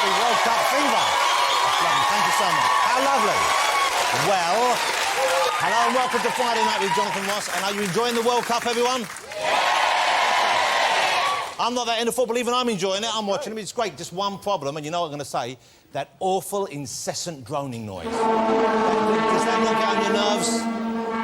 the World Cup fever. That's lovely. Thank you so much. How lovely. Well, hello and welcome to Friday Night with Jonathan Ross. And are you enjoying the World Cup, everyone? I'm not that into football, even I'm enjoying it. I'm watching it. It's great. Just one problem, and you know what I'm going to say? That awful, incessant droning noise. Does that not get on your nerves?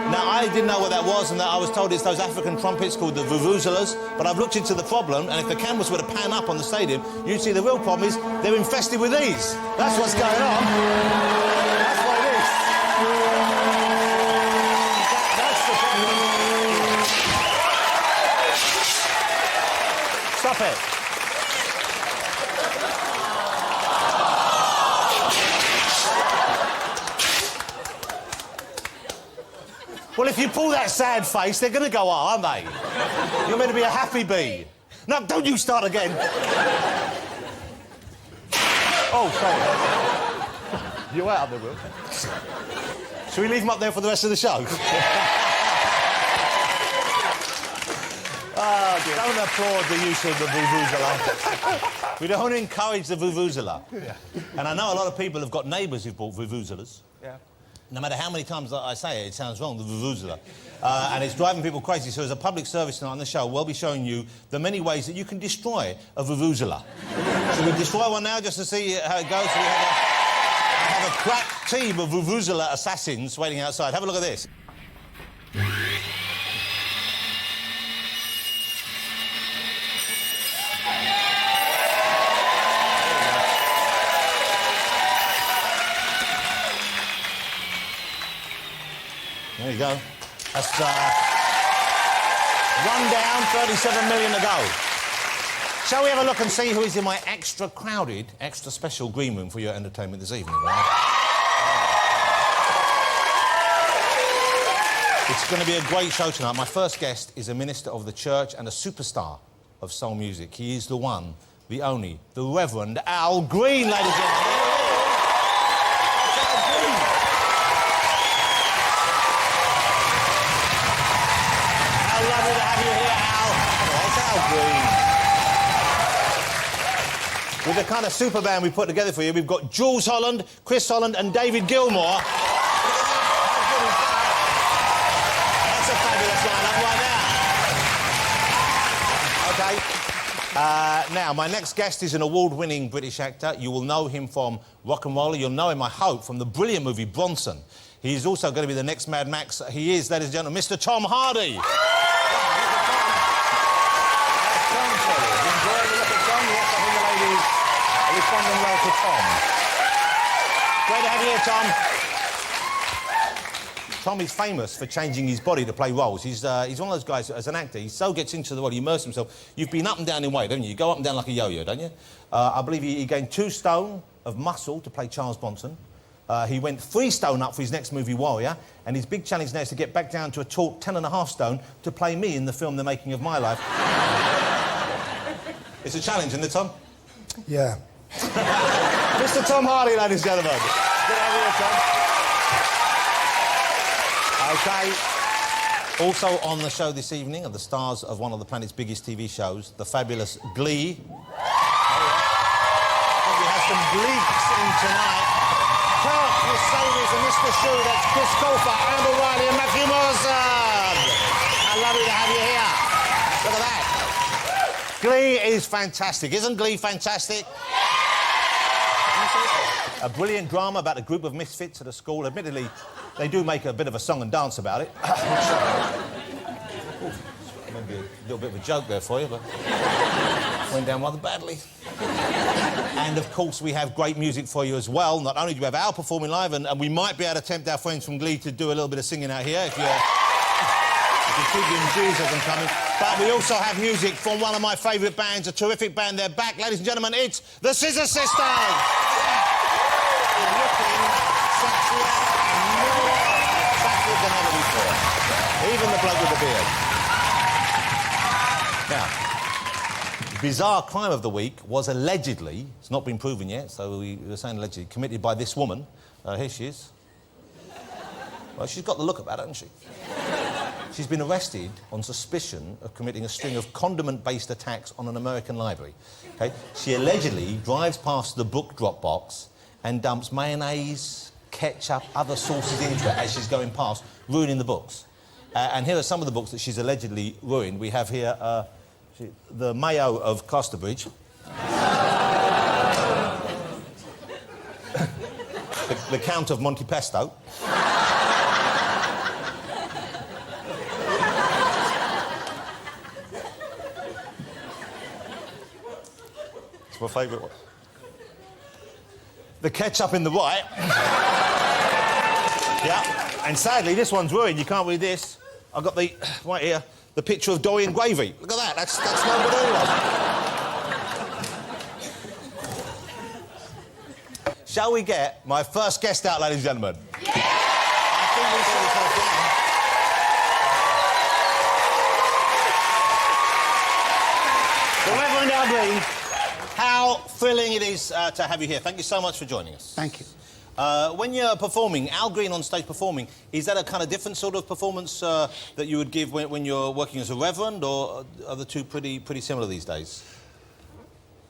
Now, I didn't know what that was, and that I was told it's those African trumpets called the vuvuzelas, but I've looked into the problem, and if the cameras were to pan up on the stadium, you'd see the real problem is they're infested with these. That's what's going on. That's what it is. That's the problem. Stop it. Well, if you pull that sad face, they're going to go, aren't they? You're meant to be a happy bee. No, don't you start again. Oh, sorry. You're out there, Will. Shall we leave him up there for the rest of the show? Oh, dear. Don't applaud the use of the vuvuzela. We don't encourage the vuvuzela. Yeah. And I know a lot of people have got neighbours who've bought vuvuzelas. Yeah. No matter how many times I say it, it sounds wrong, the vuvuzela. And it's driving people crazy. So as a public service tonight on the show, we'll be showing you the many ways that you can destroy a vuvuzela. Should we destroy one now just to see how it goes? So we have a crack team of vuvuzela assassins waiting outside. Have a look at this. There you go. That's one down, 37 million to go. Shall we have a look and see who is in my extra crowded, extra special green room for your entertainment this evening, right? It's going to be a great show tonight. My first guest is a minister of the church and a superstar of soul music. He is the one, the only, the Reverend Al Green, ladies and gentlemen. With the kind of super band we put together for you, we've got Jools Holland, Chris Holland and David Gilmour. That's a fabulous lineup right now. OK. Now, my next guest is an award-winning British actor. You will know him from Rock and Roller. You'll know him, I hope, from the brilliant movie Bronson. He's also going to be the next Mad Max. He is, ladies and gentlemen, Mr. Tom Hardy. Responding well to Tom. Great to have you here, Tom. Tom is famous for changing his body to play roles. He's one of those guys, as an actor, he so gets into the role, he immerses himself. You've been up and down in weight, haven't you? You go up and down like a yo-yo, don't you? I believe he gained 2 stone of muscle to play Charles Bronson. He went 3 stone up for his next movie, Warrior, and his big challenge now is to get back down to a taut 10.5 stone to play me in the film The Making of My Life. It's a challenge, isn't it, Tom? Yeah. Mr. Tom Hardy, ladies and gentlemen. Good to have you, Tom. OK. Also on the show this evening are the stars of one of the planet's biggest TV shows, the fabulous Glee. Oh, yeah. We have some Gleeks in tonight. Kirk, Miss Savers and Mr. Shoe, that's Chris Colfer, Amber Riley and Matthew Morrison. I'd love to have you here. Look at that. Glee is fantastic. Isn't Glee fantastic? A brilliant drama about a group of misfits at a school. Admittedly, they do make a bit of a song and dance about it. Maybe a little bit of a joke there for you, but went down rather badly. And, of course, we have great music for you as well. Not only do we have Al performing live, and we might be able to tempt our friends from Glee to do a little bit of singing out here if you keep your enthusiasm coming. But we also have music from one of my favourite bands, a terrific band. They're back, ladies and gentlemen. It's the Scissor Sisters. Than ever before. Even the bloke with the beard. Now, bizarre crime of the week was allegedly, it's not been proven yet, so we were saying allegedly, committed by this woman. Here she is. Well, she's got the look about it, hasn't she? She's been arrested on suspicion of committing a string of condiment-based attacks on an American library. Okay? She allegedly drives past the book drop box and dumps mayonnaise, ketchup, other sauces into it as she's going past, ruining the books. And here are some of the books that she's allegedly ruined. We have here The Mayo of Casterbridge. the Count of Monte Pesto. It's my favourite one. The Ketchup in the Right. Yeah, and sadly, this one's ruined. You can't read this. I've got the, right here, the picture of Dorian Gravy. Look at that, that's no good anyway. Shall we get my first guest out, ladies and gentlemen? Yeah! I think we should have the Reverend Al Green, how thrilling it is to have you here. Thank you so much for joining us. Thank you. When you're performing, Al Green on stage performing, is that a kind of different sort of performance that you would give when you're working as a reverend, or are the two pretty similar these days?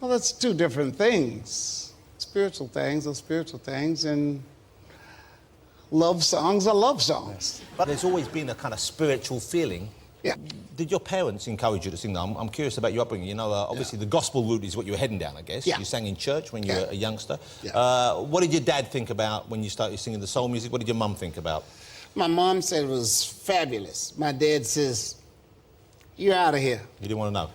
Well, that's two different things. Spiritual things are spiritual things, and love songs are love songs. But there's always been a kind of spiritual feeling. Yeah. Did your parents encourage you to sing that? I'm curious about your upbringing. You know, obviously the gospel route is what you were heading down, I guess. Yeah. You sang in church when you were a youngster. Yeah. What did your dad think about when you started singing the soul music? What did your mum think about? My mom said it was fabulous. My dad says, "You're out of here." You didn't want to know?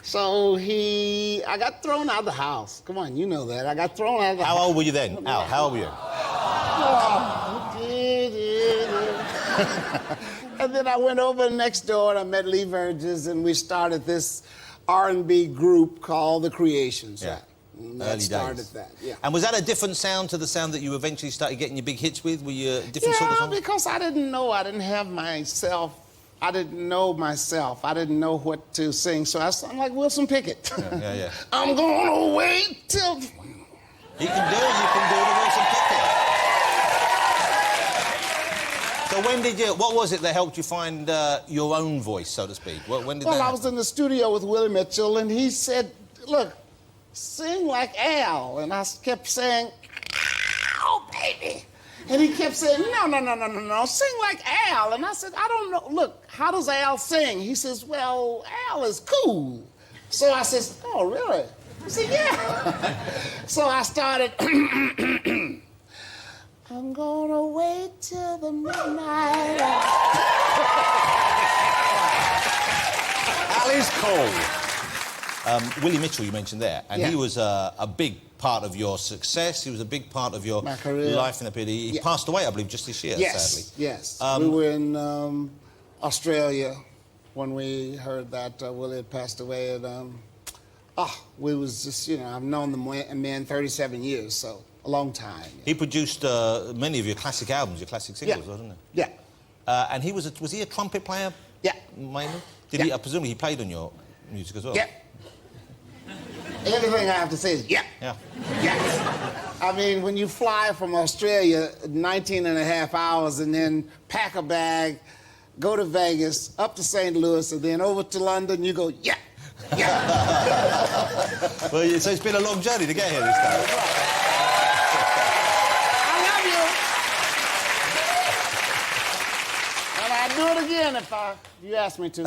So I got thrown out of the house. Come on, you know that. I got thrown out of the house. How old were you then? Al, how old were you? And then I went over next door and I met Lee Verges, and we started this R&B group called The Creations. Yeah. And that started days. that, yeah. And was that a different sound to the sound that you eventually started getting your big hits with? Were you a different sort of song? Yeah, because I didn't know. I didn't have myself. I didn't know myself. I didn't know what to sing. So I'm like Wilson Pickett. Yeah. I'm gonna wait till... You can do the Wilson Pickett. So what was it that helped you find your own voice, so to speak? When did that happen? I was in the studio with Willie Mitchell, and he said, "Look, sing like Al." And I kept saying, "Oh, baby." And he kept saying, no, sing like Al. And I said, "I don't know. Look, how does Al sing?" He says, "Well, Al is cool." So I says, "Oh, really?" He said, "Yeah." So I started... I'm gonna wait till the midnight hour. Al is cool. Willie Mitchell, you mentioned there, and he was a big part of your success. He was a big part of your life in the period. He passed away, I believe, just this year, sadly. Yes. We were in Australia when we heard that Willie had passed away, and we was just, you know, I've known the man 37 years, so a long time. He produced many of your classic albums, your classic singles, wasn't he? Yeah. And was he a trumpet player? Yeah. Mainly? Did he? Presumably he played on your music as well. Yeah. Everything I have to say is yeah. Yeah. Yes. I mean, when you fly from Australia 19 and a half hours and then pack a bag, go to Vegas, up to St. Louis, and then over to London, you go, yeah. Well, so it's been a long journey to get here this time. I love you. And I'd do it again if you asked me to.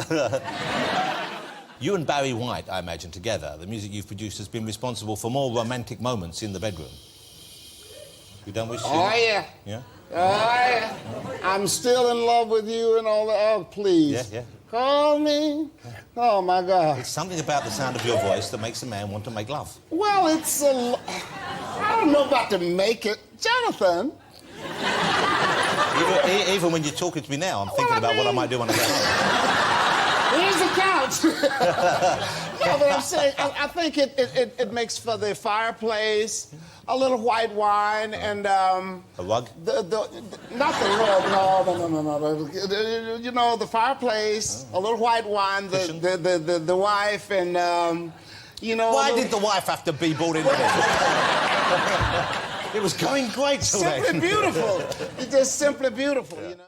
You and Barry White, I imagine, together, the music you've produced has been responsible for more romantic moments in the bedroom. You don't wish to? Oh, yeah. Yeah? Oh, yeah. I'm still in love with you and all that. Oh, please. Yeah. Call me. Oh, my God. It's something about the sound of your voice that makes a man want to make love. Well, I don't know about to make it. Jonathan. Even when you're talking to me now, I'm thinking about what I might do when I get home. Here's the couch. No, but I'm saying, I think it makes for the fireplace, a little white wine, and... a rug? Not the rug, no. You know, the fireplace, a little white wine, the wife, and, you know... Why did the wife have to be brought into this? It was going great till then. Simply beautiful. It's just simply beautiful, you know.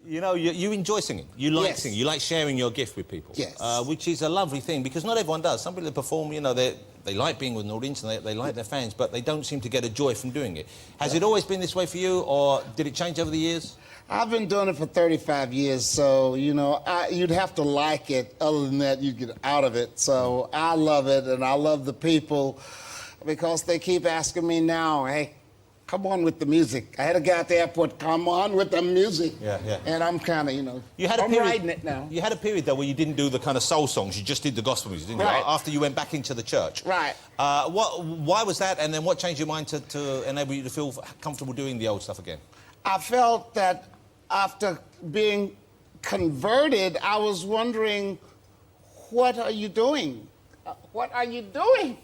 You know, you enjoy singing. You like Yes. singing. You like sharing your gift with people. Yes. Which is a lovely thing, because not everyone does. Some people that perform, you know, they like being with an audience and they like their fans, but they don't seem to get a joy from doing it. Has it always been this way for you, or did it change over the years? I've been doing it for 35 years, so, you know, you'd have to like it. Other than that, you'd get out of it. So I love it, and I love the people, because they keep asking me now, hey, come on with the music. I had a guy at the airport, come on with the music. Yeah, yeah. And I'm kind of, you know, I'm period, riding it now. You had a period, though, where you didn't do the kind of soul songs. You just did the gospel music, didn't Right. you? After you went back into the church. Right. Why was that, and then what changed your mind to enable you to feel comfortable doing the old stuff again? I felt that after being converted, I was wondering, what are you doing? What are you doing?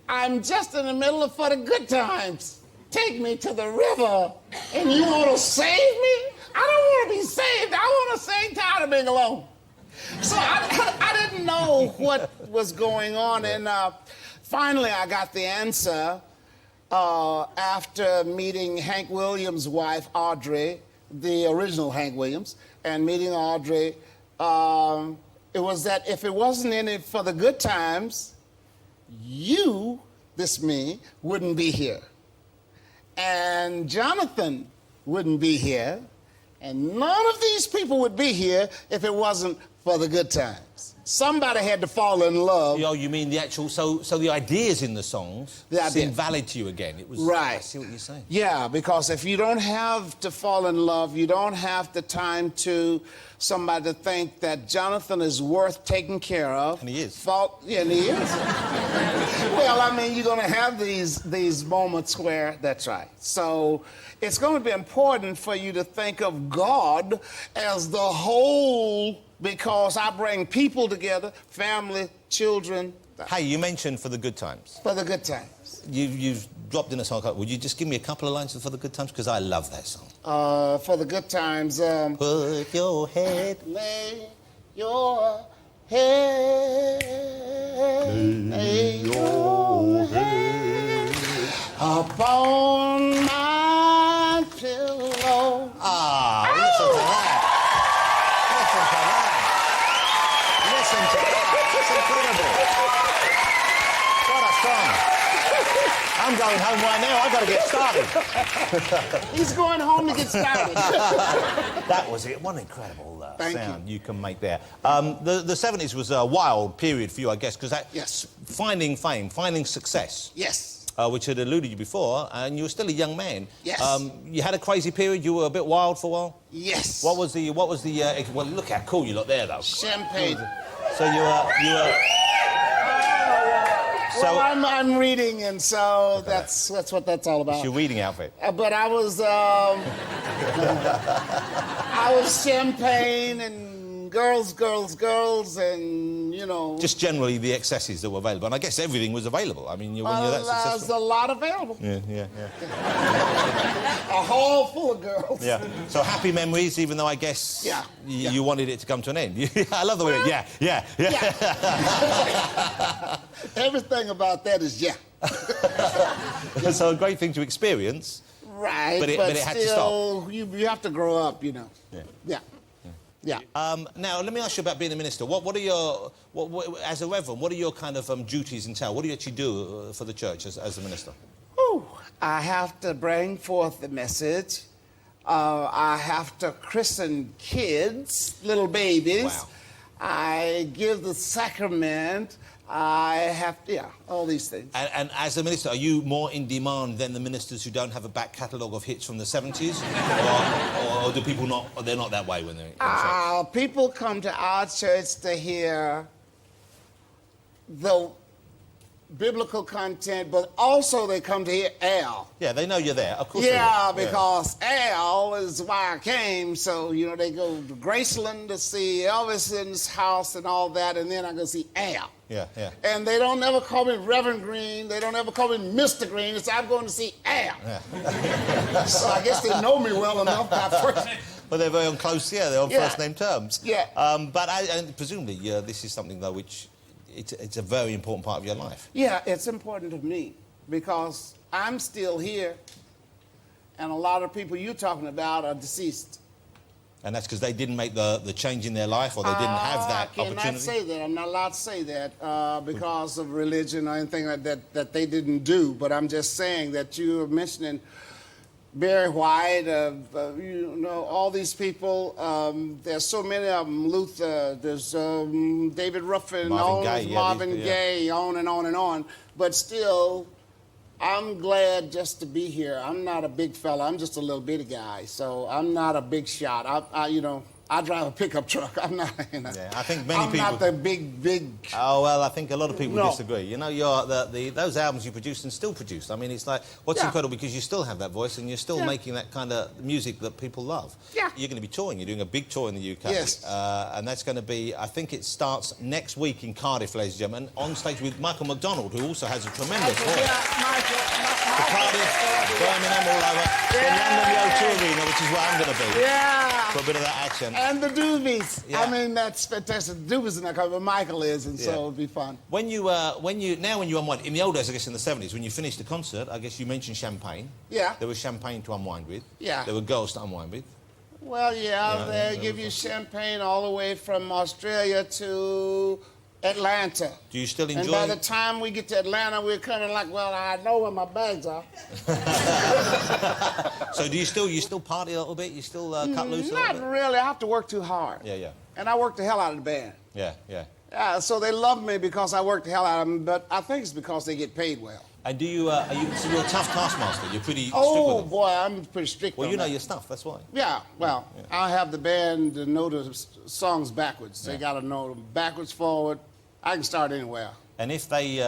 I'm just in the middle of for the good times. Take me to the river, and you want to save me? I don't want to be saved. I want to sing tired of being alone. So I didn't know what was going on, and finally I got the answer after meeting Hank Williams' wife, Audrey, the original Hank Williams, and meeting Audrey. It was that if it wasn't in it for the good times, you, me, wouldn't be here. And Jonathan wouldn't be here, and none of these people would be here if it wasn't for the good times. Somebody had to fall in love. Oh, you mean the actual... So the ideas in the songs seemed valid to you again? It was... Right. I see what you're saying. Yeah, because if you don't have to fall in love, you don't have the time to somebody to think that Jonathan is worth taking care of. And he is. Yeah, and he is. Well, I mean, you're going to have these moments where... That's right. So it's going to be important for you to think of God as the whole, because I bring people together, family, children. Hey, you mentioned For the Good Times. For the good times. You've dropped in a song. Would you just give me a couple of lines for The Good Times? Because I love that song. For the good times. Put your head. Lay your head. Lay your head upon my pillow. Ah, listen to that. Listen to that. It's incredible. What a song. I'm going home right now. I've got to get started. He's going home to get started. That was it. What an incredible Thank sound you can make there. The 70s was a wild period for you, I guess, because that... Yes. Finding fame, finding success. Yes. Which had eluded you before, and you were still a young man. Yes. You had a crazy period. You were a bit wild for a while. Yes. What was the? Well, look how cool you look there, though. Champagne. So you were. Well, I'm reading, and so that's what that's all about. It's your reading outfit. But I was champagne and girls, and you know. Just generally the excesses that were available, and I guess everything was available. I mean, when you're that There's successful. a lot available. Yeah. A hall full of girls. Yeah. So happy memories, even though I guess you wanted it to come to an end. I love the way. Yeah. Everything about that is So a great thing to experience. Right. But it had to stop. You have to grow up, you know. Yeah. Now, let me ask you about being a minister. What are your, as a reverend, what are your kind of duties entail? What do you actually do for the church as a minister? Ooh, I have to bring forth the message. I have to christen kids, little babies. Wow. I give the sacrament. I have, all these things. And as a minister, are you more in demand than the ministers who don't have a back catalogue of hits from the 70s? or do people not, or they're not that way when they're in church? People come to our church to hear the biblical content, but also they come to hear Al. Yeah, they know you're there. Of course Yeah, they will. because Al is why I came. So, you know, they go to Graceland to see Elvis's house and all that, and then I go see Al. Yeah. And they don't ever call me Reverend Green. They don't ever call me Mr. Green. It's I'm going to see Al. Yeah. So I guess they know me well enough by first. Well, they're very on close, they're on first-name terms. Yeah. But presumably, this is something, though, which it's a very important part of your life. Yeah, it's important to me because I'm still here, and a lot of people you're talking about are deceased. And that's because they didn't make the change in their life, or they didn't have that opportunity? I cannot say that. I'm not allowed to say that because of religion or anything like that they didn't do. But I'm just saying that you were mentioning Barry White, you know, all these people. There's so many of them. Luther, there's David Ruffin, Marvin Gaye, on and on and on. But still, I'm glad just to be here. I'm not a big fella. I'm just a little bitty guy. So I'm not a big shot. You know, I drive a pickup truck. I'm not, you know. Yeah, I think many people... I'm not the big... Oh, well, I think a lot of people disagree. You know, those albums you produced and still produce. I mean, it's like, what's incredible, because you still have that voice and you're still making that kind of music that people love. Yeah. You're going to be touring. You're doing a big tour in the UK. Yes. And that's going to be, I think it starts next week in Cardiff, ladies and gentlemen, on stage with Michael McDonald, who also has a tremendous voice. Yeah, Michael. Cardiff, Birmingham, all over. Then London, the O2 Arena, which is where I'm going to be. Yeah. For a bit of that action. And the doobies. Yeah. I mean, that's fantastic. The doobies are not coming, but Michael is, and so it'll be fun. When you unwind, in the old days, I guess in the 70s, when you finished the concert, I guess you mentioned champagne. Yeah. There was champagne to unwind with. Yeah. There were girls to unwind with. Well, yeah, they give you champagne all the way from Australia to Atlanta. Do you still enjoy? And by the time we get to Atlanta, we're kind of like, well, I know where my bags are. So do you still party a little bit? You still cut loose a little bit? Not really. I have to work too hard. Yeah, yeah. And I work the hell out of the band. Yeah, yeah. Yeah, so they love me because I work the hell out of them, but I think it's because they get paid well. And do you, so you're a tough taskmaster? You're pretty strict with Oh, them? boy, I'm pretty strict Well, on you know that. your stuff, that's why. Yeah, well, I have the band to know the songs backwards. They got to know them backwards, forward. I can start anywhere. And if they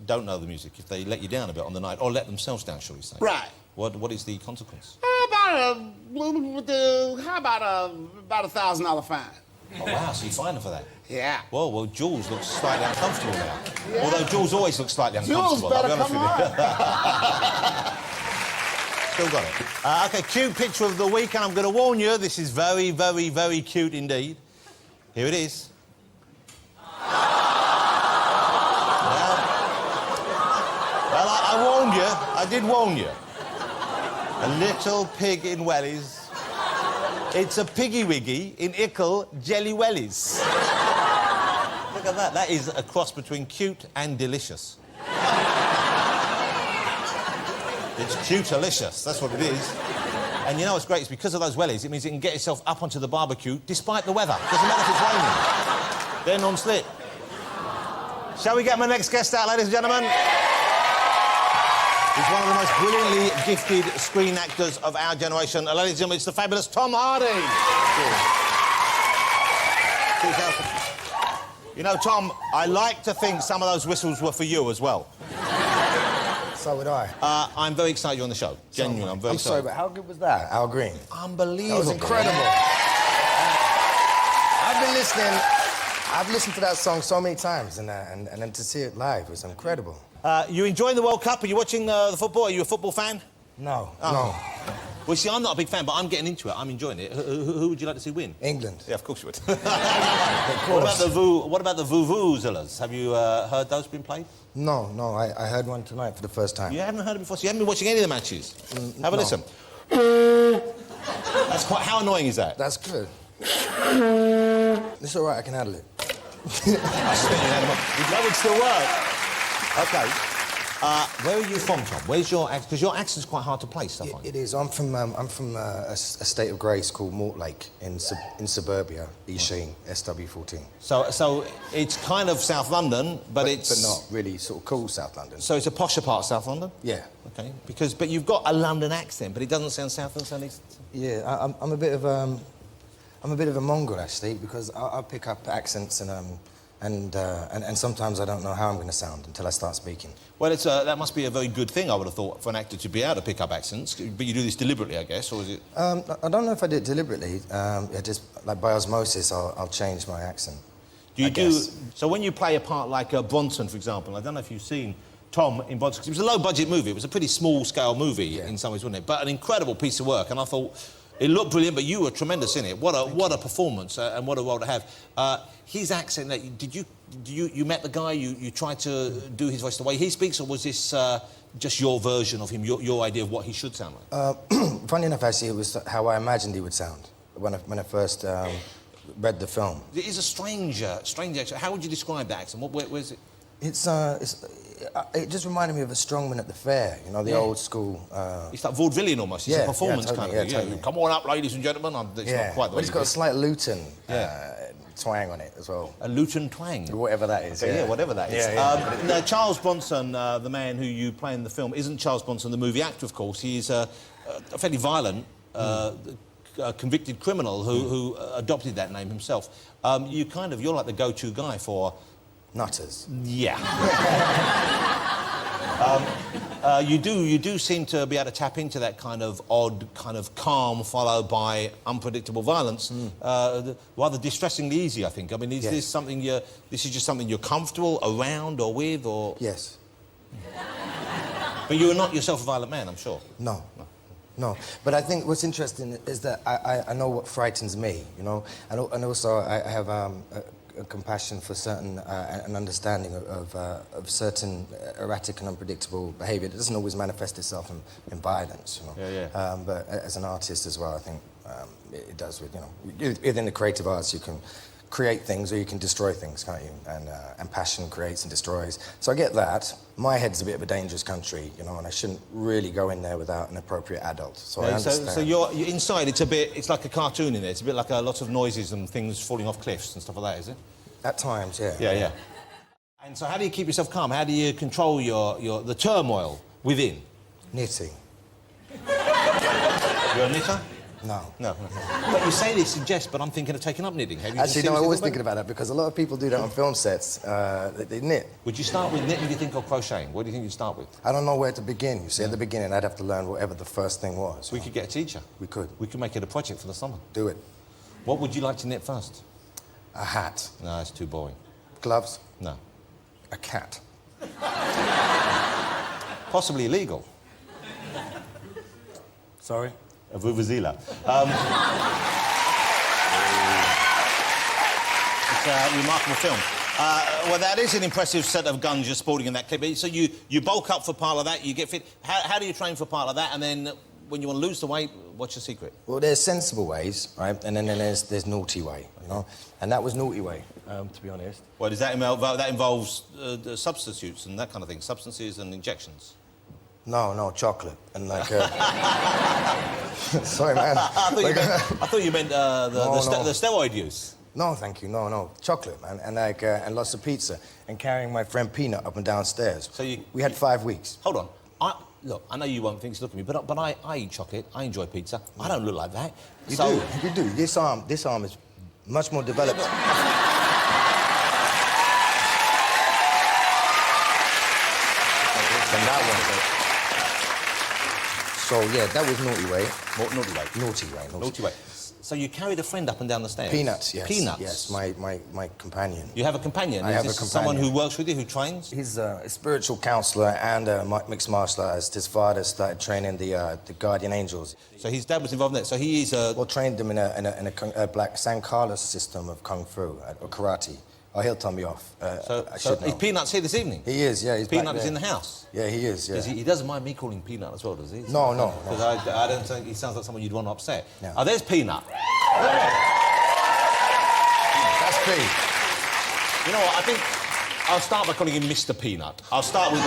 don't know the music, if they let you down a bit on the night, or let themselves down, shall we say? Right. What is the consequence? About $1,000 fine. Oh, wow, so you fine for that? Yeah. Well, Jools looks slightly uncomfortable now. Yeah. Although Jools always looks slightly uncomfortable. Jools better come on. Still got it. OK, cute picture of the week, and I'm going to warn you, this is very, very, very cute indeed. Here it is. Well, I warned you. I did warn you. A little pig in wellies. It's a piggy wiggy in ickle jelly wellies. Look at that. That is a cross between cute and delicious. It's cute-alicious. That's what it is. And you know what's great? It's because of those wellies. It means you can get yourself up onto the barbecue despite the weather. Doesn't matter if it's raining. They're non-slip. Shall we get my next guest out, ladies and gentlemen? He's one of the most brilliantly gifted screen actors of our generation. Ladies and gentlemen, it's the fabulous Tom Hardy. You know, Tom, I like to think some of those whistles were for you as well. So would I. I'm very excited you're on the show. Genuinely, I'm very excited. I'm sorry, but how good was that? Al Green. Unbelievable. That was incredible. I've listened to that song so many times, and then to see it live was incredible. You enjoying the World Cup? Are you watching the football? Are you a football fan? No, Oh. no. Well, see, I'm not a big fan, but I'm getting into it. I'm enjoying it. Who would you like to see win? England. Yeah, of course you would. Of course. What about the vuvuzelas? Have you heard those been played? No, I heard one tonight for the first time. You haven't heard it before, so you haven't been watching any of the matches? Have a listen. That's quite... How annoying is that? That's good. It's all right, I can handle it. That would still work. OK. Where are you from, Tom? Where's your accent? Because your accent's quite hard to place, I find. It is. I'm from a state of grace called Mortlake in suburbia, East Sheen, SW14. So it's kind of South London, but it's... But not really sort of cool South London. So it's a posher part of South London? Yeah. OK. But you've got a London accent, but it doesn't sound South and sound East. Yeah, I'm a bit of a mongrel, actually, because I pick up accents and sometimes I don't know how I'm going to sound until I start speaking. Well, that must be a very good thing, I would have thought, for an actor to be able to pick up accents. But you do this deliberately, I guess, or is it...? I don't know if I did it deliberately. Just, like, by osmosis, I'll change my accent. So when you play a part like Bronson, for example, I don't know if you've seen Tom in Bronson, 'cause it was a low-budget movie. It was a pretty small-scale movie in some ways, wasn't it? But an incredible piece of work, and I thought... It looked brilliant, but you were tremendous in it. What a performance and what a role to have. His accent, you met the guy, you tried to do his voice the way he speaks, or was this just your version of him, your idea of what he should sound like? Funny enough, actually, it was how I imagined he would sound. when I first read the film. It is a strange accent. How would you describe that accent? Where's it? It just reminded me of a strongman at the fair, you know, the old school... It's like vaudevillian almost. It's a performance totally, kind of thing. Totally. Come on up, ladies and gentlemen. It's not quite the but it's got a slight Luton Yeah. twang on it as well. A Luton twang. Whatever that is. Okay, yeah, whatever that is. Now, Charles Bronson, the man who you play in the film, isn't Charles Bronson, the movie actor, of course. He's a fairly violent, convicted criminal who adopted that name himself. You're like the go-to guy for... Nutters. Yeah. You do seem to be able to tap into that kind of odd, kind of calm, followed by unpredictable violence. Rather distressingly easy, I think. I mean, is this something this is just something you're comfortable around or with, or? Yes. But you are not yourself a violent man, I'm sure. No. But I think what's interesting is that I know what frightens me, you know, and also I have a compassion for certain an understanding of certain erratic and unpredictable behaviour. It doesn't always manifest itself in violence, you know. But as an artist as well, I think it does. With, you know, within the creative arts, you can create things or you can destroy things, can't you? And passion creates and destroys. So I get that. My head's a bit of a dangerous country, you know, and I shouldn't really go in there without an appropriate adult. So I understand. So you're inside. It's like a cartoon in there. It's a bit like lots of noises and things falling off cliffs and stuff like that, is it? At times, yeah. Yeah. And so how do you keep yourself calm? How do you control the turmoil within? Knitting. You're a knitter? No. But you say this in jest, but I'm thinking of taking up knitting. Have you Actually, no, I'm always thinking about that because a lot of people do that on film sets. They knit. Would you start with knitting, do you think, or crocheting? What do you think you'd start with? I don't know where to begin. You see, at the beginning, I'd have to learn whatever the first thing was. We could get a teacher. We could. We could make it a project for the summer. Do it. What would you like to knit first? A hat. No, it's too boring. Gloves. No. A cat. Possibly illegal. Sorry? A vuvuzela. It's a remarkable film. Well, that is an impressive set of guns you're sporting in that clip. So you bulk up for part of that, you get fit. How do you train for part of that, and then when you want to lose the weight, what's your secret? Well, there's sensible ways, right? And then there's naughty way, you know? And that was naughty way, to be honest. Well, does that involves the substitutes and that kind of thing, substances and injections? No, chocolate and like. Sorry, man. I thought you meant the steroid use. No, thank you. No, chocolate, man, and like and lots of pizza, and carrying my friend Peanut up and downstairs. So we had 5 weeks. Hold on. Look, I know you won't think to look at me, but I eat chocolate. I enjoy pizza. I don't look like that. You do. This arm is much more developed. Than that one. So yeah, that was naughty way. Naughty way. So you carried a friend up and down the stairs? Peanuts, yes. Peanuts? Yes, my companion. You have a companion? I have a companion. Someone who works with you, who trains? He's a spiritual counsellor and a mixed martial artist. His father started training the guardian angels. So his dad was involved in that. So he is a... Well, trained him in a black San Carlos system of kung fu or karate. Oh, he'll tell me off. So is Peanuts here this evening? He is, yeah. He's Peanut is in the house? Yeah, he is, yeah. He doesn't mind me calling Peanut as well, does he? No. Because I don't think he sounds like someone you'd want to upset. No. Oh, there's Peanut. That's Pete. You know what, I think I'll start by calling him Mr. Peanut. I'll start with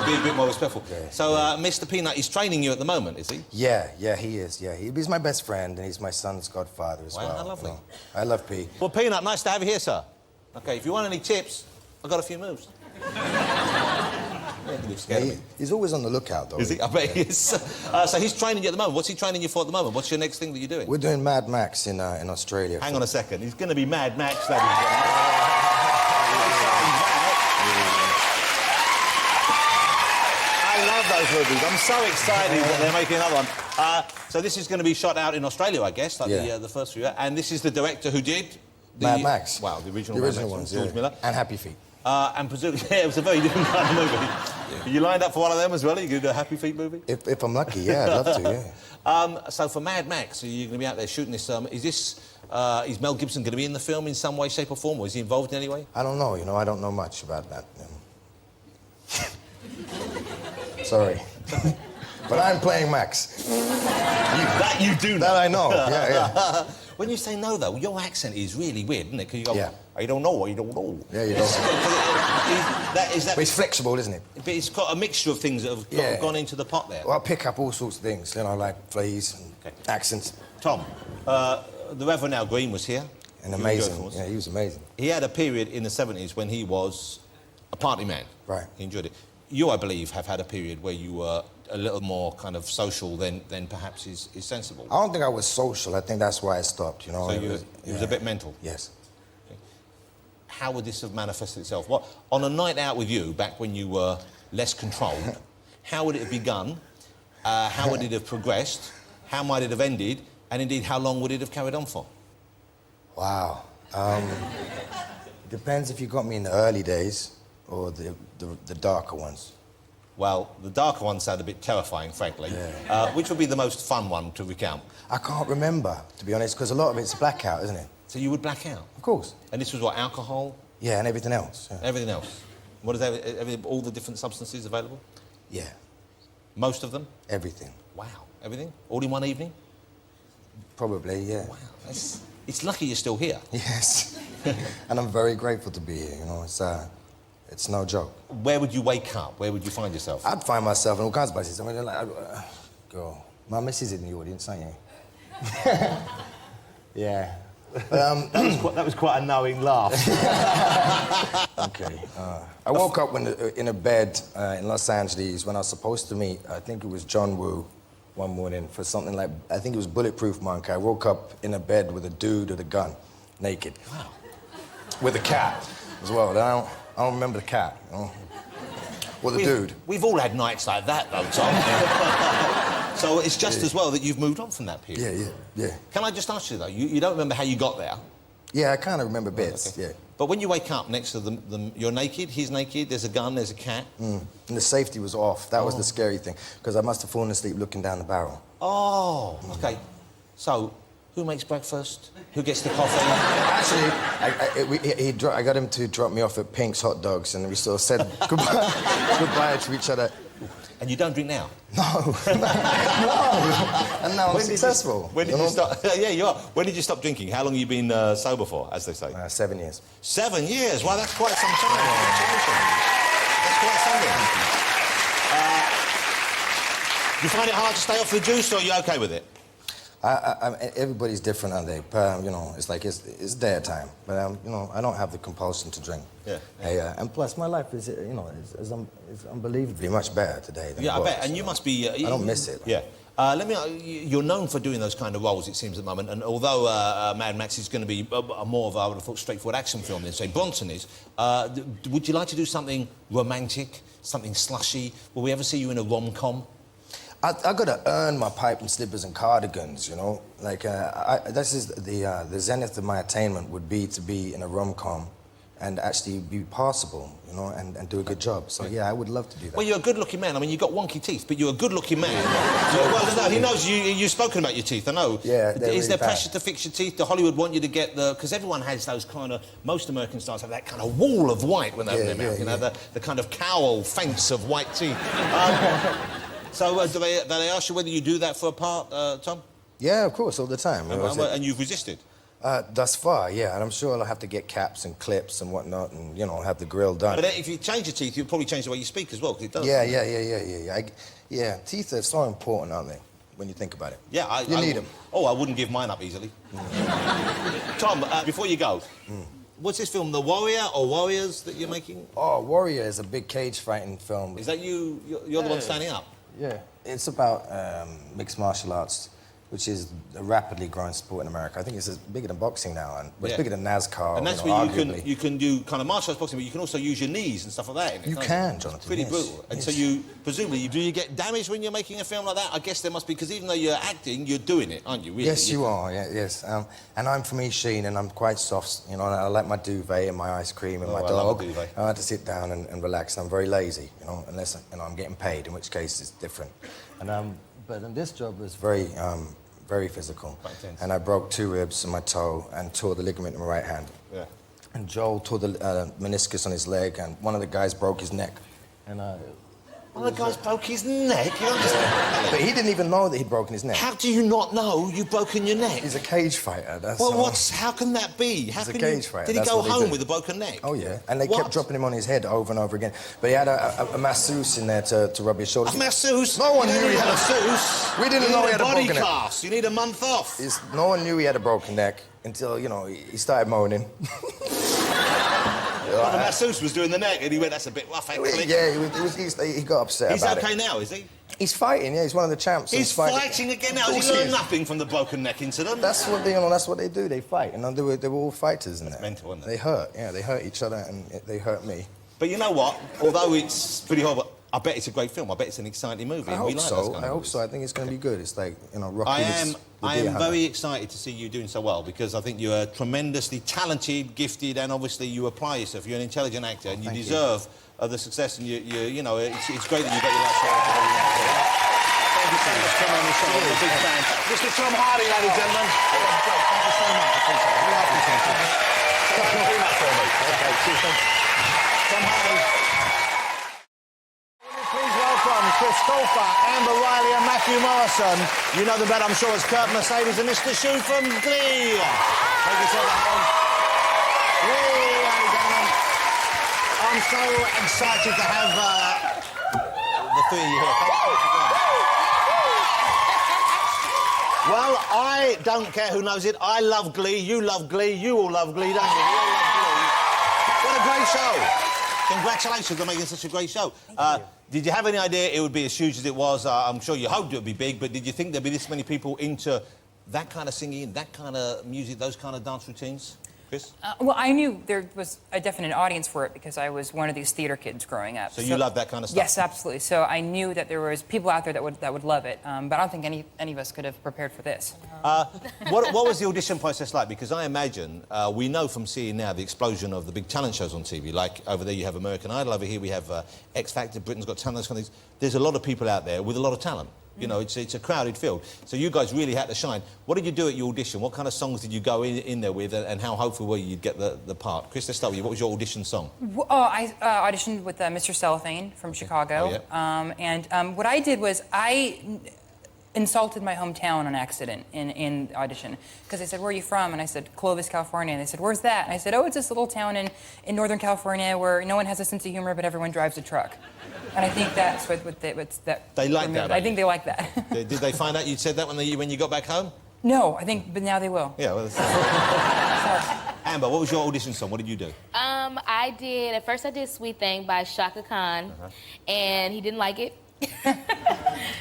be a bit more respectful. Okay. So Mr. Peanut is training you at the moment, is he? Yeah, he is, yeah. He's my best friend and he's my son's godfather as well. Wow, how lovely. You know. I love Pete. Well, Peanut, nice to have you here, sir. OK, if you want any tips, I've got a few moves. He's always on the lookout, though. Is he? I bet he is. So he's training you at the moment. What's he training you for at the moment? What's your next thing that you're doing? We're doing Mad Max in Australia. Hang on a second. He's going to be Mad Max, ladies and gentlemen. I love those movies. I'm so excited that they're making another one. So this is going to be shot out in Australia, I guess, like the first few. And this is the director who did... Mad Max. Wow, the original Mad Max ones, George Miller. And Happy Feet. And presumably, it was a very different kind of movie. Are you lined up for one of them as well? Are you going to do a Happy Feet movie? If I'm lucky, yeah, I'd love to, yeah. So for Mad Max, are you going to be out there shooting this? Is Mel Gibson going to be in the film in some way, shape or form, or is he involved in any way? I don't know, I don't know much about that. Sorry. But I'm playing Max. That you do know. That I know, yeah. When you say no, though, your accent is really weird, isn't it? Because you go, Yeah. I don't know, I don't know. Yeah, you don't. But it's flexible, isn't it? But it's got a mixture of things that have gone into the pot there. Well, I pick up all sorts of things, you know, like fleas and accents. Tom, the Reverend Al Green was here. And amazing. Yeah, he was amazing. He had a period in the 70s when he was a party man. Right. He enjoyed it. You, I believe, have had a period where you were a little more kind of social than perhaps is sensible. I don't think I was social. I think that's why I stopped, you know. So it was a bit mental? Yes. Okay. How would this have manifested itself? What, on a night out with you, back when you were less controlled, how would it have begun? How would it have progressed? How might it have ended? And indeed, how long would it have carried on for? Wow. Depends if you got me in the early days or the darker ones. Well, the darker ones sound a bit terrifying, frankly. Yeah. Which would be the most fun one to recount? I can't remember, to be honest, because a lot of it's blackout, isn't it? So you would black out? Of course. And this was what, alcohol? Yeah, and everything else. Yeah. Everything else? What is all the different substances available? Yeah. Most of them? Everything. Wow. Everything? All in one evening? Probably, yeah. Wow. It's lucky you're still here. Yes. And I'm very grateful to be here, you know. It's no joke. Where would you wake up? Where would you find yourself? I'd find myself in all kinds of places. I mean, like, girl, my missus is in the audience, ain't you? Yeah. That was quite a knowing laugh. Okay. I woke up in a bed in Los Angeles when I was supposed to meet, I think it was John Woo, one morning for something like, I think it was Bulletproof Monk. I woke up in a bed with a dude with a gun, naked. Wow. With a cat as well. I don't remember the cat, you know? Or the dude. We've all had nights like that, though, Tom. So it's just as well that you've moved on from that period. Yeah. Can I just ask you, though, you don't remember how you got there? Yeah, I kind of remember bits, yeah. But when you wake up next to them, you're naked, he's naked, there's a gun, there's a cat. And the safety was off. That was the scary thing, because I must have fallen asleep looking down the barrel. Oh, OK. So, who makes breakfast? Who gets the coffee? Actually, I got him to drop me off at Pink's Hot Dogs, and we sort of said goodbye to each other. And you don't drink now? No. And now I'm successful. When did you stop? Yeah, you are. When did you stop drinking? How long have you been sober for, as they say? 7 years. 7 years? Well, that's quite some time. That's quite something. Do you find it hard to stay off the juice, or are you OK with it? Everybody's different, aren't they? You know, it's like it's their time. But you know, I don't have the compulsion to drink. Yeah. And plus, my life is, you know, is unbelievably much better today than it I was. bet. And you must be. I don't miss it. Yeah. You're known for doing those kind of roles, it seems, at the moment. And although Mad Max is going to be more of, I would have thought, straightforward action film than, say, Bronson is, would you like to do something romantic, something slushy? Will we ever see you in a rom-com? I got to earn my pipe and slippers and cardigans, you know? Like, this is the zenith of my attainment would be to be in a rom-com and actually be passable, you know, and do a good job. So, yeah, I would love to do that. Well, you're a good-looking man. I mean, you've got wonky teeth, but you're a good-looking man. Well, no, he knows you've spoken about your teeth, I know. Yeah, Is really there bad. pressure to fix your teeth? Do Hollywood want you to get the... Because everyone has those kind of... Most American stars have that kind of wall of white when they open their mouth, you know, the kind of cowl fence of white teeth. So, do they ask you whether you do that for a part, Tom? Yeah, of course, all the time. And you've resisted? Thus far, yeah, and I'm sure I'll have to get caps and clips and whatnot and, you know, have the grill done. But if you change your teeth, you'll probably change the way you speak as well, because it does. Yeah, teeth are so important, aren't they, when you think about it? Yeah, you need them. Oh, I wouldn't give mine up easily. Tom, before you go, what's this film, The Warrior or Warriors that you're making? Oh, Warrior is a big cage fighting film. Is that you? You're the one standing up? Yeah. It's about mixed martial arts, which is a rapidly growing sport in America. I think it's bigger than boxing now, and it's bigger than NASCAR. And that's where you can do kind of martial arts boxing, but you can also use your knees and stuff like that. You can, Jonathan. It's pretty brutal. And so presumably, do you get damaged when you're making a film like that? I guess there must be, because even though you're acting, you're doing it, aren't you? Really? Yes, you are. Yeah, yes. And I'm from East Sheen, and I'm quite soft. You know, and I like my duvet and my ice cream and my dog. I love a duvet. I like to sit down and relax. And I'm very lazy, you know, unless I'm getting paid, in which case it's different. And but this job was very physical. And I broke 2 ribs in my toe and tore the ligament in my right hand. Yeah. And Joel tore the meniscus on his leg, and one of the guys broke his neck. And One of the guys broke his neck. You understand? But he didn't even know that he'd broken his neck. How do you not know you've broken your neck? He's a cage fighter. That's Well, how can that be? He's a cage fighter. Did he go home with a broken neck? Oh, yeah. And they kept dropping him on his head over and over again. But he had a masseuse in there to rub his shoulders. A masseuse? No one knew he had a masseuse. We didn't know he had a broken neck. Body cast. You need a month off. No one knew he had a broken neck until, you know, he started moaning. Well, the masseuse was doing the neck, and he went, "That's a bit rough." Yeah, he got upset about it. He's okay now, is he? He's fighting. Yeah, he's one of the champs. He's fighting again now. Has he learned nothing from the broken neck incident? That's what they do. They fight, and they were all fighters in there. Mental, isn't it? They hurt. Yeah, they hurt each other, and they hurt me. But you know what? Although it's pretty horrible, I bet it's a great film. I bet it's an exciting movie. I hope so. I think it's going to be good. It's like, you know, Rocky. I am very excited to see you doing so well because I think you're tremendously talented, gifted, and obviously you apply yourself. You're an intelligent actor, and you deserve the success. And you know, it's great that you got your last shot. Thank you so much for coming on the show. I'm a big fan. Mr. Tom Hardy, ladies and gentlemen. Thank you so much. I appreciate it. You're welcome, Tom. Do that for me. Okay, cheers. Tom Hardy. Please welcome Chris Colfer, Amber Riley and Matthew Morrison. You know them better, I'm sure, as Kurt Mercedes and Mr. Shue from Glee. Thank you so much. I'm so excited to have the three of you here. Well, I don't care who knows it. I love Glee. You love Glee. You all love Glee, don't you? You all love Glee. What a great show. Congratulations on making such a great show. Did you have any idea it would be as huge as it was? I'm sure you hoped it would be big, but did you think there'd be this many people into that kind of singing, that kind of music, those kind of dance routines? Chris? Well, I knew there was a definite audience for it because I was one of these theater kids growing up. So you love that kind of stuff? Yes, absolutely. So I knew that there was people out there that would love it, but I don't think any of us could have prepared for this. What was the audition process like? Because I imagine, we know from seeing now the explosion of the big talent shows on TV, like over there you have American Idol, over here we have X Factor, Britain's Got Talent, those kind of things. There's a lot of people out there with a lot of talent. You know, it's a crowded field. So you guys really had to shine. What did you do at your audition? What kind of songs did you go in there with, and how hopeful were you you'd get the part? Chris, let's start with you. What was your audition song? I auditioned with Mr. Cellophane from Chicago. Oh, yeah. What I did was I insulted my hometown on accident in audition. Because they said, "Where are you from?" And I said, "Clovis, California." And they said, "Where's that?" And I said, "Oh, it's this little town in Northern California where no one has a sense of humor, but everyone drives a truck." And I think that's what they like that. I think they like that. Did they find out you'd said that when you got back home? No, I think, but now they will. Yeah. Well, Amber, what was your audition song? What did you do? At first I did Sweet Thing by Shaka Khan, and he didn't like it.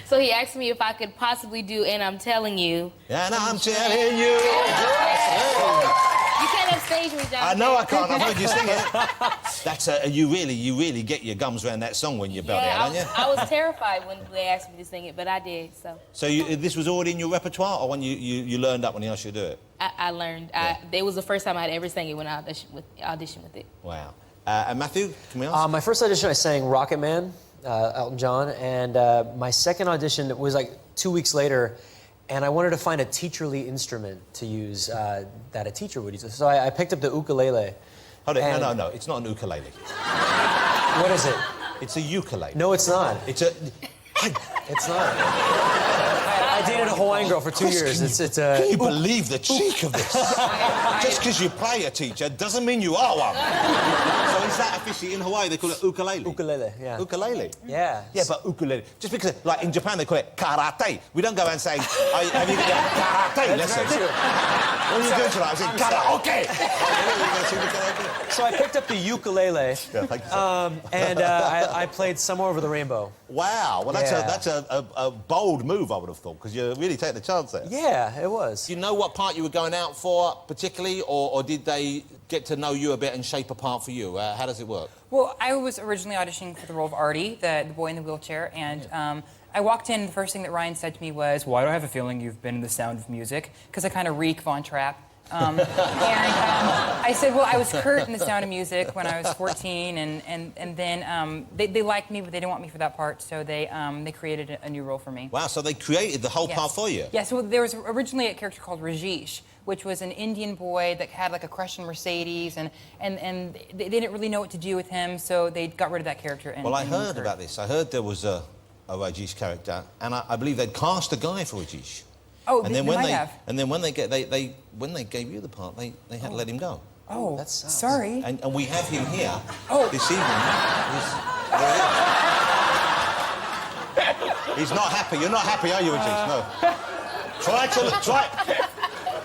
So he asked me if I could possibly do And I'm Telling You. And I'm telling you. You can't upstage me, John. I know I can't. I've heard you sing it. That's you really get your gums around that song when you belt out, don't you? I was terrified when they asked me to sing it, but I did, so. So this was already in your repertoire, or when you learned up when he asked you to do it? I learned. Yeah. It was the first time I'd ever sang it when I auditioned with it. Wow. And Matthew, can we ask? My first audition, I sang Rocket Man, Elton John, and my second audition was like 2 weeks later, and I wanted to find a teacherly instrument to use that a teacher would use. So I picked up the ukulele. Hold it. No, it's not an ukulele. What is it? It's a ukulele. No, it's not. It's a... It's not. I dated a Hawaiian girl for 2 years. Can you believe the cheek of this? Just because you play a teacher doesn't mean you are one. So is that officially in Hawaii they call it ukulele? Ukulele, yeah. Ukulele? Yeah. Yeah, but ukulele. Just because, like in Japan they call it karate. We don't go around saying, have you got karate lesson? What are you doing tonight? I said, karaoke! So I picked up the ukulele. Yeah, thank you, sir. And I played Somewhere Over the Rainbow. Wow, well that's a bold move, I would have thought, because you're really taking a chance there. Yeah, it was. Do you know what part you were going out for particularly, or did they get to know you a bit and shape a part for you? How does it work? Well, I was originally auditioning for the role of Artie, the boy in the wheelchair, and I walked in, and the first thing that Ryan said to me was, "Why do I have a feeling you've been in The Sound of Music?" Because I kind of reek Von Trapp. I said, well, I was Kurt in The Sound of Music when I was 14, and then they liked me, but they didn't want me for that part, so they created a new role for me. Wow, so they created the whole part for you? Yes, well, there was originally a character called Rajesh, which was an Indian boy that had like a crush on Mercedes, and they didn't really know what to do with him, so they got rid of that character. Well, I heard about this. I heard there was a Rajesh character, and I believe they'd cast a guy for Rajesh. Oh, and then they when might they have. and then when they gave you the part, they had to let him go. Oh, That sucks. sorry. And we have him here Oh. this evening. He's not happy. You're not happy, are you, Rajesh? No. Try.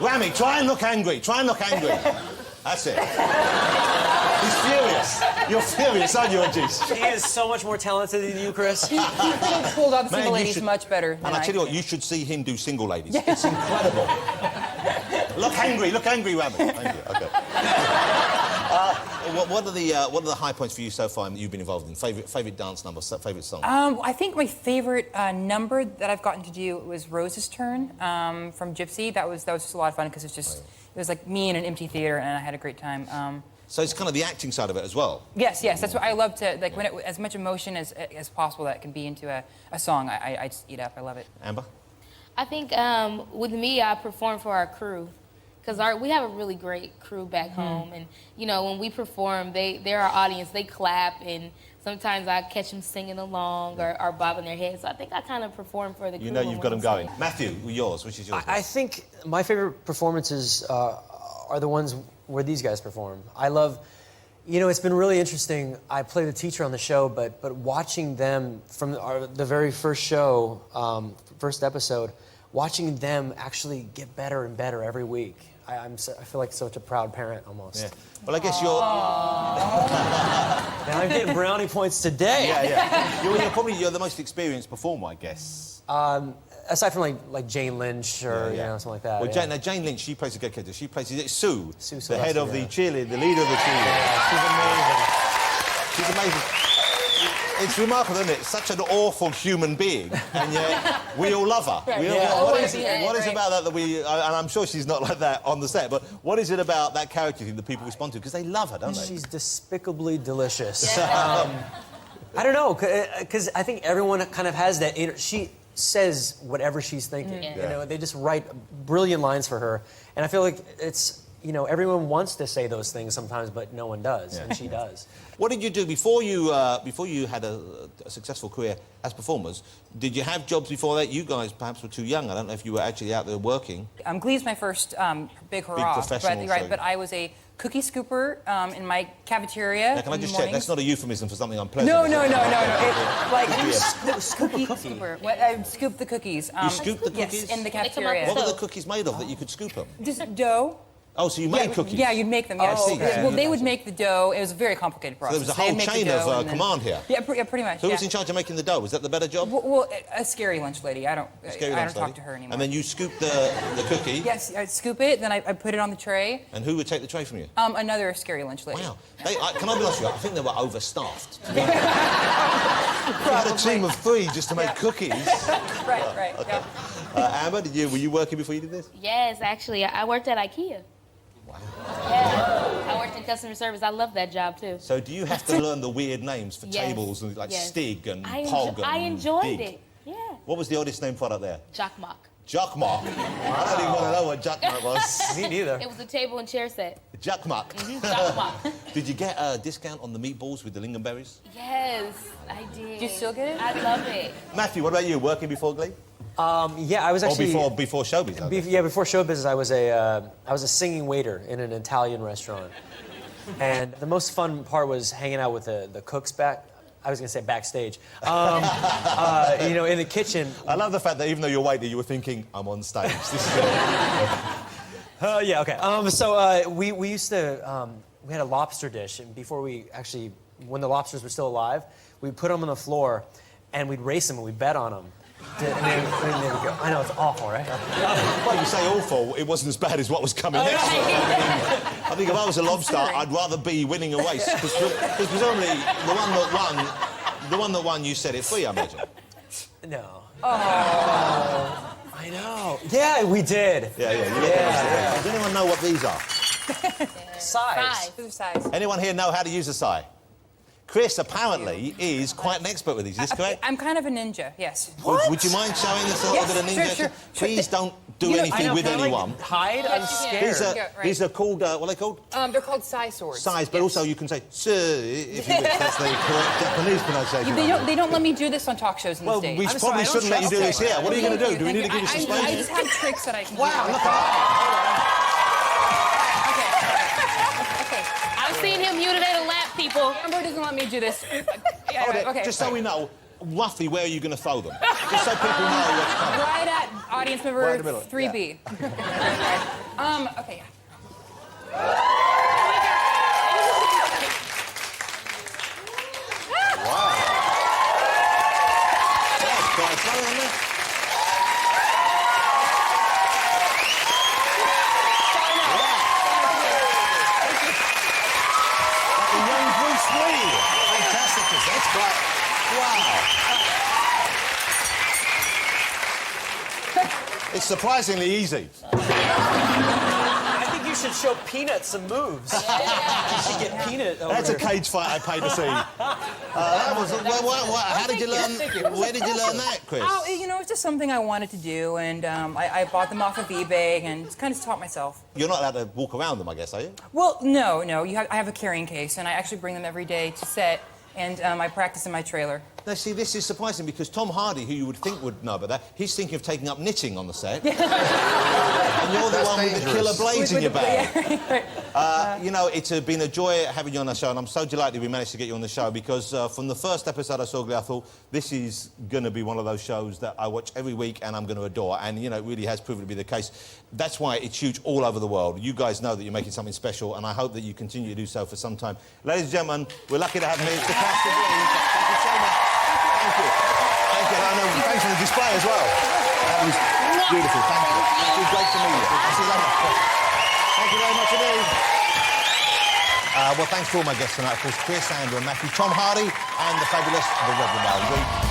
Rami, try and look angry. Try and look angry. That's it. He's furious. You're furious, aren't you, Rajesh? He is so much more talented than you, Chris. He pulled out the Man, single you ladies should- much better than And I tell you what, could. you should see him do single ladies. It's incredible. Look angry, Rami. Thank you. Okay. What are the high points for you so far that you've been involved in? Favorite dance number, favorite song? I think my favorite number that I've gotten to do was Rose's Turn from Gypsy. That was just a lot of fun because it was like me in an empty theater and I had a great time. So it's kind of the acting side of it as well. Yes, that's what I love to like when as much emotion as possible that can be into a song. I just eat up. I love it. Amber? I think with me, I perform for our crew. Because we have a really great crew back home. And, you know, when we perform, they're our audience. They clap, and sometimes I catch them singing along or bobbing their heads. So I think I kind of perform for the crew. You know when you've we're got them on going. stage. Matthew, yours. Which is yours? I think my favorite performances are the ones where these guys perform. I love, you know, it's been really interesting. I play the teacher on the show, but watching them from the very first show, first episode, watching them actually get better and better every week. I feel like such a proud parent almost. Yeah. Well, I guess you're... And I'm getting brownie points today. Yeah. You're the most experienced performer, I guess. Aside from like Jane Lynch or you know something like that. Well, yeah. Jane Lynch, she plays a good character. She plays, is it Sue? Sue the head of the Sylvester, cheerleader, the leader of the cheerleader. Yeah, She's amazing. It's remarkable, isn't it? Such an awful human being, and yet we all love her. Right. We all- Yeah. What is Right. about that we... And I'm sure she's not like that on the set, but what is it about that character you think that people respond to? Because they love her, don't they? She's despicably delicious. I don't know, because I think everyone kind of has that. She says whatever she's thinking. Yeah. You know, they just write brilliant lines for her, and I feel like it's. You know, everyone wants to say those things sometimes, but no one does, and she does. What did you do before you had a successful career as performers? Did you have jobs before that? You guys perhaps were too young. I don't know if you were actually out there working. Glee's my first big hurrah. professional show. But I was a cookie scooper in my cafeteria. Now, can I in the just check? That's mornings. not a euphemism for something unpleasant. No. is it? Like Yeah. cookie scooper. I scooped the cookies. You scooped the cookies? Yes, in the come out cafeteria. What were So- the cookies made of that you could scoop them? Just dough. Oh, so you made cookies? Yeah, you'd make them. Yes. Oh, okay. Well, they would make the dough. It was a very complicated process. there was a They'd whole make the chain dough of and then- command here. Yeah, pretty much. Who yeah. was in charge of making the dough? Was that the better job? Well, a scary lunch lady. I don't Scary lunch talk lady? to her anymore. And then you scoop the cookie. Yes, I'd scoop it, then I put it on the tray. And who would take the tray from you? Another scary lunch lady. Wow. Can I be honest with you? I think they were overstaffed. You had a team of 3 just to make cookies. Right. Yeah. Amber, were you working before you did this? Yes, actually, I worked at IKEA. Wow. Yeah. I worked in customer service. I love that job, too. So do you have to learn the weird names for Yes. tables and like Yes. Stig and I Pog and I enjoyed Dig? it. Yeah. What was the oddest name product there? Jockmock. Jockmock. I don't even want to know what Jockmock was. Me neither. It was a table and chair set. Jockmock. Jockmock. Did you get a discount on the meatballs with the lingonberries? Yes, I did. Do you still get it? I love it. Matthew, what about you? Working before Glee? Yeah, I was actually Or before showbiz? I guess. before show business. I was a singing waiter in an Italian restaurant, and the most fun part was hanging out with the cooks back. I was gonna say backstage. You know, in the kitchen. I love the fact that even though you're waiting, you were thinking, I'm on stage. This is it. Yeah, okay. So we used to, we had a lobster dish, and before when the lobsters were still alive, we'd put them on the floor, and we'd race them, and we'd bet on them. And then they would go. I know, it's awful, right? Well, you say awful, it wasn't as bad as what was coming next. I think if I was a lobster, I'd rather be winning a race. Because presumably, the one that won, you set it free, I imagine. No. Oh. I know. Yeah, we did. Yeah. Does anyone know what these are? Size. Those are size. Anyone here know how to use a sigh? Chris apparently is quite an expert with these. Is this correct? I'm kind of a ninja, yes. Would you mind showing us a little bit of ninja? Sure. Please don't do anything with anyone. Hide? I'm scared. These are called, what are they called? They're called sai swords. Sais, but also you can say, sir, if you wish. That's the correct Japanese pronunciation. They don't let me do this on talk shows in the Well, States. we probably shouldn't let you do this here. What are you going to do? Do we need to give you some I space? just have tricks that I can do. Wow, look at Okay. I've seen him mutilate a lap, people. Amber doesn't let me do this. that. Okay. Just so we know, roughly where are you going to throw them? Just so people know what's coming. Right at audience member Right in the middle, 3B. Okay. That's quite... Wow. It's surprisingly easy. I think you should show Peanut some moves. You should get Peanut over. That's a cage fight I paid to see. That was... how did you learn... Where did you learn that, Chris? Oh, it's just something I wanted to do, and I bought them off of eBay and just kind of taught myself. You're not allowed to walk around them, I guess, are you? Well, no. I have a carrying case, and I actually bring them every day to set, and I practice in my trailer. Now, see, this is surprising because Tom Hardy, who you would think would know about that, he's thinking of taking up knitting on the set. And you're the one with the killer blades in your bag. It's been a joy having you on the show, and I'm so delighted we managed to get you on the show because from the first episode I saw Glee, I thought, this is going to be one of those shows that I watch every week and I'm going to adore. And, it really has proven to be the case. That's why it's huge all over the world. You guys know that you're making something special, and I hope that you continue to do so for some time. Ladies and gentlemen, we're lucky to have here the cast of Glee. Thank you so much. Thank you. Thank you. And thanks for the display as well. That was beautiful. Thank you. It was great to meet you. Thank you so much. Thank you very much indeed. Well, thanks to all my guests tonight. Of course, Chris, Andrew and Matthew, Tom Hardy, and the fabulous The Reverend Al.